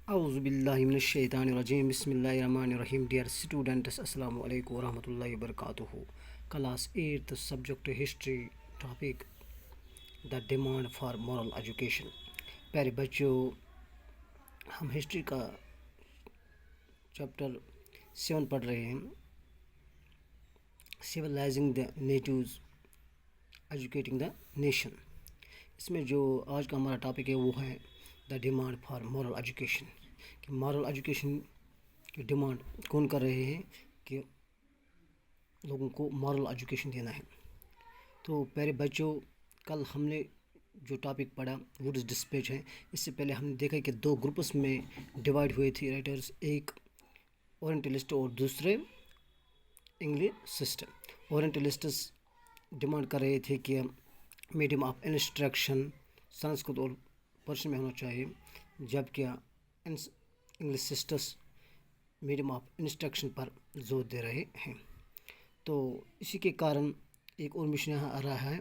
اعوذ باللہ من الشیطان الرجیم بسم اللہ الرحمن الرحیم. ڈیئر اسٹوڈنٹس، السلام علیکم ورحمۃ اللہ وبرکاتہ. Class 8 subject history. Topic the demand for moral education. پیارے بچوں، ہم ہسٹری کا چیپٹر 7 پڑھ رہے ہیں، سویلائزنگ دا نیٹیوز ایجوکیٹنگ دا نیشن. اس میں جو آج کا ہمارا ٹاپک ہے وہ ہے the demand for moral education. کہ مورل ایجوکیشن کی ڈیمانڈ کون کر رہے ہیں کہ لوگوں کو مورل ایجوکیشن دینا ہے. تو پیارے بچوں، کل ہم نے جو ٹاپک پڑھا وڈز ڈسپیچ ہے. اس سے پہلے ہم نے دیکھا کہ دو گروپس میں ڈیوائڈ ہوئے تھے رائٹرز، ایک اورینٹلسٹ اور دوسرے انگلسٹ. اورینٹلسٹس ڈیمانڈ کر رہے تھے کہ میڈیم آف انسٹرکشن سنسکرت اور پرشین میں ہونا چاہیے، جبکہ انگلسٹس میڈیم آف انسٹرکشن پر زور دے رہے ہیں. تو اسی کے کارن ایک اور مشن یہاں آ رہا ہے،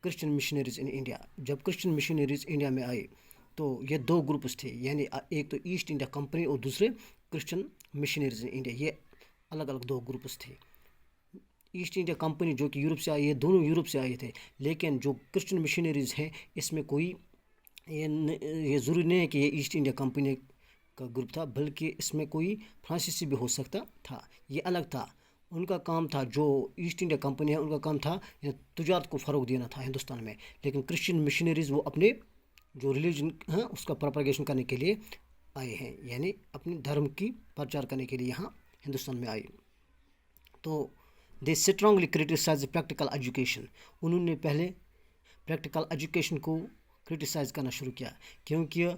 کرسچن مشنریز ان انڈیا. جب کرسچن مشنریز انڈیا میں آئے تو یہ دو گروپس تھے، یعنی ایک تو ایسٹ انڈیا کمپنی اور دوسرے کرسچن مشنریز ان انڈیا. یہ الگ الگ دو گروپس تھے. ایسٹ انڈیا کمپنی جو کہ یورپ سے آئی ہے، دونوں یورپ سے آئے تھے، لیکن جو کرسچن مشنریز ہیں اس میں کوئی یہ ضروری نہیں ہے کہ یہ ایسٹ انڈیا کمپنی کا گروپ تھا، بلکہ اس میں کوئی فرانسیسی بھی ہو سکتا تھا. یہ الگ تھا. ان کا کام تھا، جو ایسٹ انڈیا کمپنی ہے ان کا کام تھا تجارت کو فروغ دینا تھا ہندوستان میں. لیکن کرسچن مشنریز وہ اپنے جو ریلیجن ہیں اس کا پروپیگیشن کرنے کے لیے آئے ہیں، یعنی اپنے دھرم کی پرچار کرنے کے لیے یہاں ہندوستان میں آئے. تو دے اسٹرانگلی کرٹیسائز پریکٹیکل ایجوکیشن. انہوں نے پہلے پریکٹیکل ایجوکیشن کو کرٹیسائز کرنا شروع کیا، کیونکہ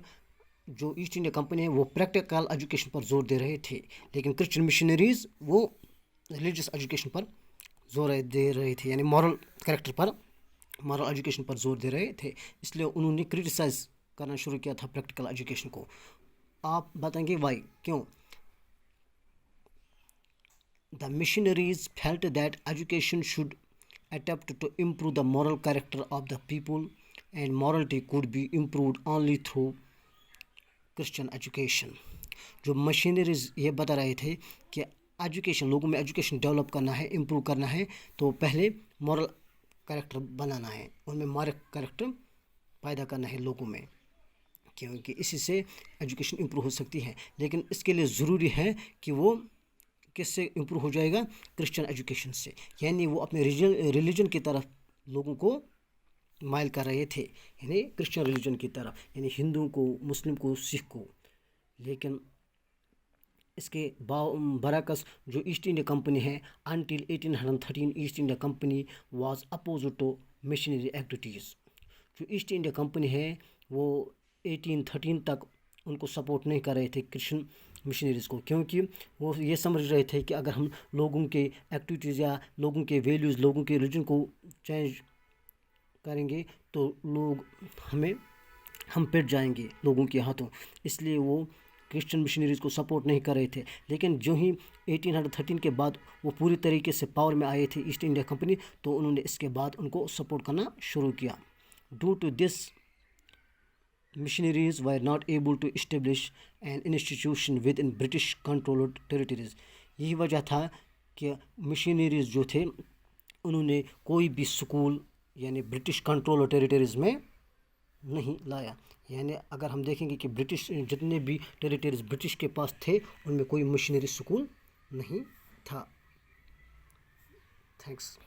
جو ایسٹ انڈیا کمپنی ہے وہ پریکٹیکل ایجوکیشن پر زور دے رہے تھے، لیکن کرسچن مشنریز وہ ریلیجیس ایجوکیشن پر زور دے رہے تھے، یعنی مورل کریکٹر پر، مورل ایجوکیشن پر زور دے رہے تھے. اس لیے انہوں نے کرٹیسائز کرنا شروع کیا تھا پریکٹیکل ایجوکیشن کو. آپ بتائیں گے وائی، کیوں؟ The missionaries felt that education should attempt to improve the moral character of the people, and morality could be improved only through Christian education. جو مشینریز یہ بتا رہے تھے کہ ایجوکیشن، لوگوں میں ایجوکیشن ڈیولپ کرنا ہے، امپروو کرنا ہے، تو پہلے مورل کریکٹر بنانا ہے، ان میں مورل کریکٹر پیدا کرنا ہے لوگوں میں، کیونکہ اسی سے ایجوکیشن امپروو ہو سکتی ہے. لیکن اس کے لیے ضروری ہے کہ وہ کس سے امپروو ہو جائے گا؟ کرسچن ایجوکیشن سے. یعنی وہ اپنے ریلیجن کی طرف لوگوں کو مائل کر رہے تھے، یعنی کرسچن ریلیجن کی طرف، یعنی ہندوؤں کو، مسلم کو، سکھ کو. لیکن اس کے برعکس جو ایسٹ انڈیا کمپنی ہے، until 1813 East India Company was opposed to missionary activities. جو ایسٹ انڈیا کمپنی ہے وہ 1813 تک ان کو سپورٹ نہیں کر رہے تھے کرسچن مشنریز کو، کیونکہ وہ یہ سمجھ رہے تھے کہ اگر ہم لوگوں کے ایکٹیویٹیز یا لوگوں کے ویلیوز، لوگوں کے ریلیجن کو چینج کریں گے تو لوگ ہم پٹ جائیں گے لوگوں کے ہاتھوں. اس لیے وہ کرسچن مشنریز کو سپورٹ نہیں کر رہے تھے. لیکن جو ہی 1813 کے بعد وہ پوری طریقے سے پاور میں آئے تھے ایسٹ انڈیا کمپنی، تو انہوں نے اس کے بعد ان کو سپورٹ کرنا شروع کیا. Due to this missionaries were not able to establish an institution within British controlled territories. یہی وجہ تھا کہ مشنریز جو تھے انہوں نے کوئی بھی سکول یعنی برٹش کنٹرول ٹیریٹریز میں نہیں لایا. یعنی اگر ہم دیکھیں گے کہ برٹش جتنے بھی ٹیریٹریز برٹش کے پاس تھے ان میں کوئی مشنری سکول نہیں تھا. تھینکس.